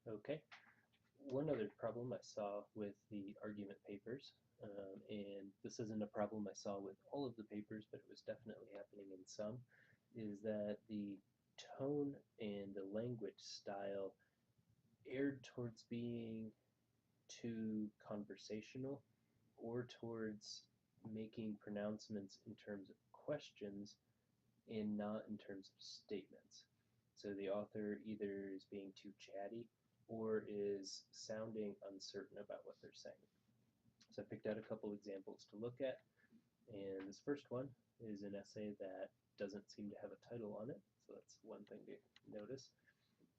Okay. One other problem I saw with the argument papers, and this isn't a problem I saw with all of the papers, but it was definitely happening in some, is that the tone and the language style erred towards being too conversational or towards making pronouncements in terms of questions and not in terms of statements. So the author either is being too chatty or is sounding uncertain about what they're saying. So I picked out a couple examples to look at, and this first one is an essay that doesn't seem to have a title on it, so that's one thing to notice.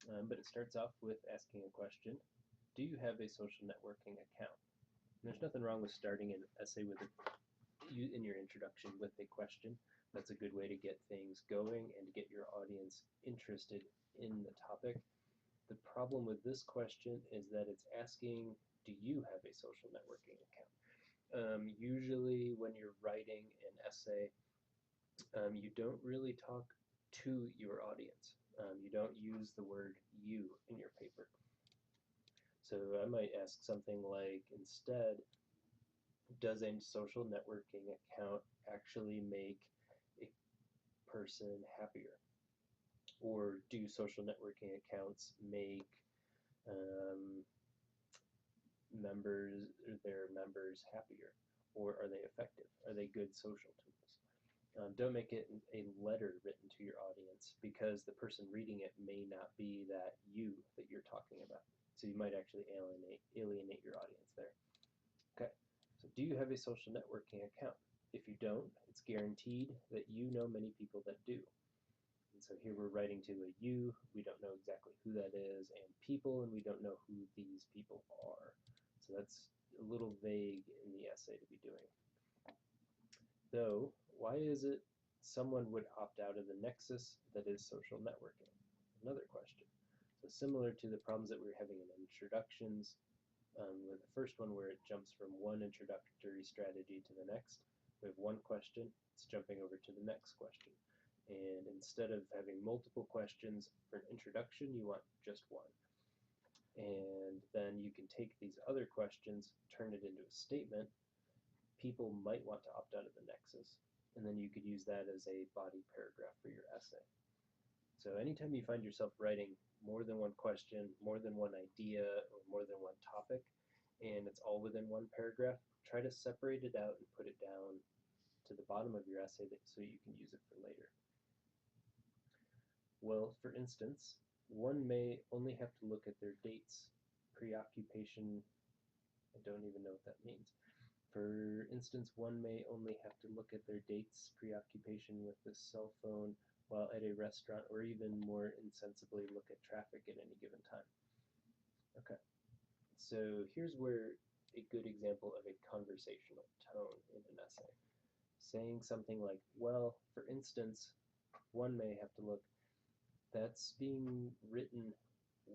But it starts off with asking a question: do you have a social networking account? And there's nothing wrong with starting an essay with in your introduction with a question. That's a good way to get things going and to get your audience interested in the topic. The problem with this question is that it's asking, do you have a social networking account? Usually when you're writing an essay, you don't really talk to your audience. You don't use the word you in your paper. So I might ask something like, instead, does a social networking account actually make a person happier? Or do social networking accounts make um, their members happier? Or are they effective? Are they good social tools? Don't make it a letter written to your audience, because the person reading it may not be that you that you're talking about. So you might actually alienate your audience there. Okay, so do you have a social networking account? If you don't, it's guaranteed that you know many people that do. And so here we're writing to a you, we don't know exactly who that is, and people, and we don't know who these people are. So that's a little vague in the essay to be doing. Though, why is it someone would opt out of the nexus that is social networking? Another question. So similar to the problems that we were having in introductions, with the first one where it jumps from one introductory strategy to the next, we have one question, it's jumping over to the next question. And instead of having multiple questions for an introduction, you want just one. And then you can take these other questions, turn it into a statement. People might want to opt out of the nexus, and then you could use that as a body paragraph for your essay. So anytime you find yourself writing more than one question, more than one idea, or more than one topic, and it's all within one paragraph, try to separate it out and put it down to the bottom of your essay so you can use it for later. Well, for instance, one may only have to look at their dates, preoccupation, I don't even know what that means. For instance, one may only have to look at their dates, preoccupation with the cell phone while at a restaurant, or even more insensibly look at traffic at any given time. Okay, so here's where a good example of a conversational tone in an essay. Saying something like, well, for instance, one may have to look, that's being written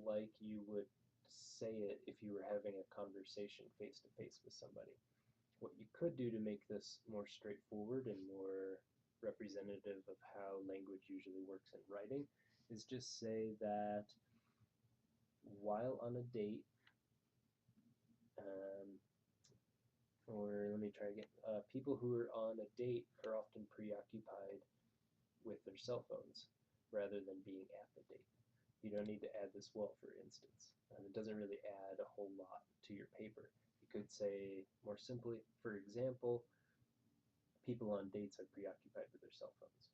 like you would say it if you were having a conversation face to face with somebody. What you could do to make this more straightforward and more representative of how language usually works in writing is just say that while on a date, um, or let me try again, people who are on a date are often preoccupied with their cell phones rather than being at the date. You don't need to add this well, for instance. It doesn't really add a whole lot to your paper. You could say more simply, for example, people on dates are preoccupied with their cell phones.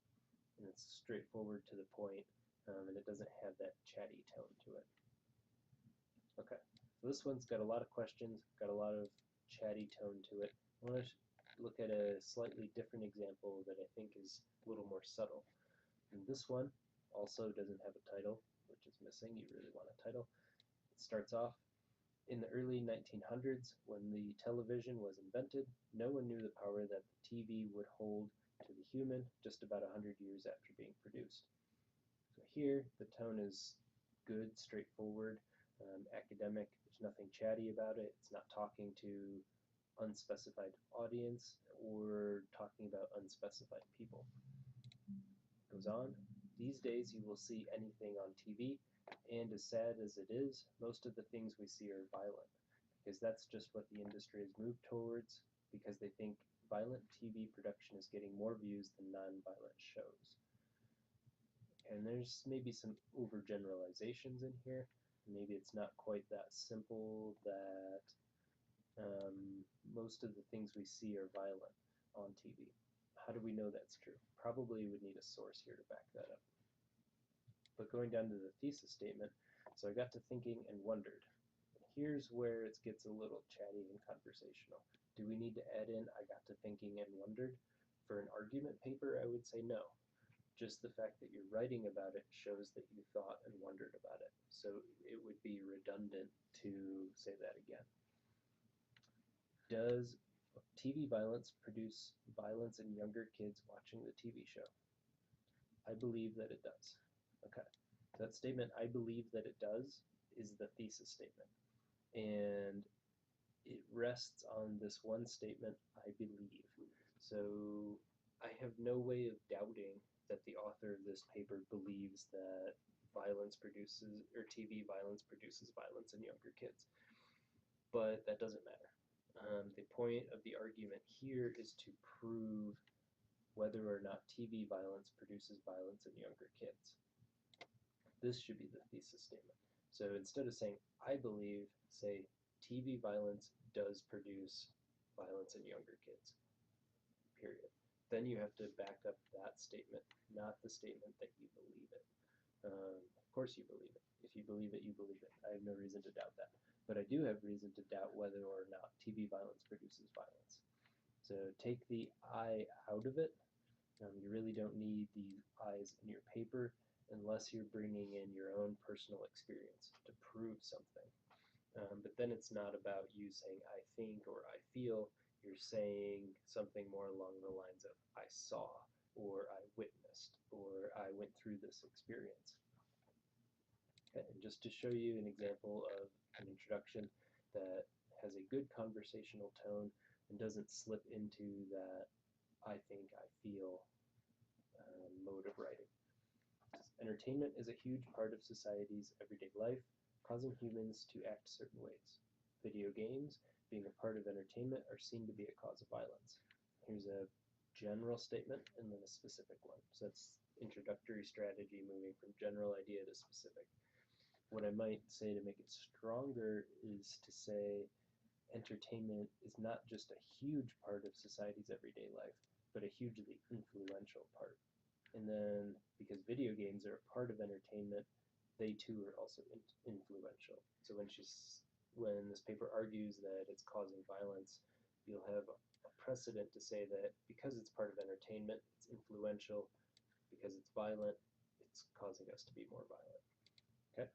And it's straightforward to the point, and it doesn't have that chatty tone to it. Okay, so this one's got a lot of questions, got a lot of chatty tone to it. I want to look at a slightly different example that I think is a little more subtle. And this one also doesn't have a title, which is missing. You really want a title. It starts off, in the early 1900s, when the television was invented, no one knew the power that the TV would hold to the human just about 100 years after being produced. So here, the tone is good, straightforward, academic. There's nothing chatty about it. It's not talking to unspecified audience or talking about unspecified people. It goes on. These days, you will see anything on TV. And as sad as it is, most of the things we see are violent, because that's just what the industry has moved towards, because they think violent TV production is getting more views than non-violent shows. And there's maybe some overgeneralizations in here. Maybe it's not quite that simple that most of the things we see are violent on TV. How do we know that's true? Probably would need a source here to back that up. But going down to the thesis statement, so I got to thinking and wondered. Here's where it gets a little chatty and conversational. Do we need to add in I got to thinking and wondered? For an argument paper, I would say no. Just the fact that you're writing about it shows that you thought and wondered about it. So it would be redundant to say that again. Does TV violence produce violence in younger kids watching the TV show? I believe that it does. Okay. That statement, I believe that it does, is the thesis statement. And it rests on this one statement, I believe. So I have no way of doubting that the author of this paper believes that violence produces, or TV violence produces violence in younger kids. But that doesn't matter. The point of the argument here is to prove whether or not TV violence produces violence in younger kids. This should be the thesis statement. So instead of saying, I believe, say, TV violence does produce violence in younger kids, period. Then you have to back up that statement, not the statement that you believe it. Of course you believe it. If you believe it, you believe it. I have no reason to doubt that. But I do have reason to doubt whether or not TV violence produces violence. So take the I out of it. You really don't need the I's in your paper unless you're bringing in your own personal experience to prove something. But then it's not about you saying I think or I feel. You're saying something more along the lines of I saw or I witnessed or I went through this experience. Okay, and just to show you an example of an introduction that has a good conversational tone and doesn't slip into that I think, I feel mode of writing. Entertainment is a huge part of society's everyday life, causing humans to act certain ways. Video games, being a part of entertainment, are seen to be a cause of violence. Here's a general statement and then a specific one. So that's introductory strategy, moving from general idea to specific. What I might say to make it stronger is to say entertainment is not just a huge part of society's everyday life, but a hugely influential part. And then, because video games are a part of entertainment, they too are also influential. So when this paper argues that it's causing violence, you'll have a precedent to say that because it's part of entertainment, it's influential. Because it's violent, it's causing us to be more violent. Okay.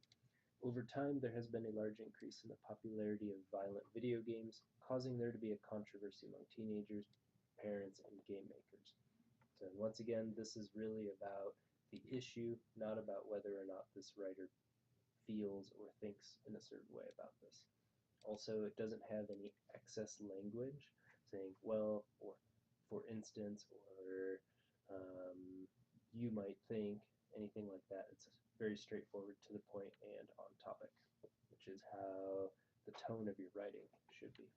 Over time, there has been a large increase in the popularity of violent video games, causing there to be a controversy among teenagers, parents, and game makers. So once again, this is really about the issue, not about whether or not this writer feels or thinks in a certain way about this. Also, it doesn't have any excess language saying, well, or for instance, or you might think, anything like that. It's very straightforward, to the point, and on topic, which is how the tone of your writing should be.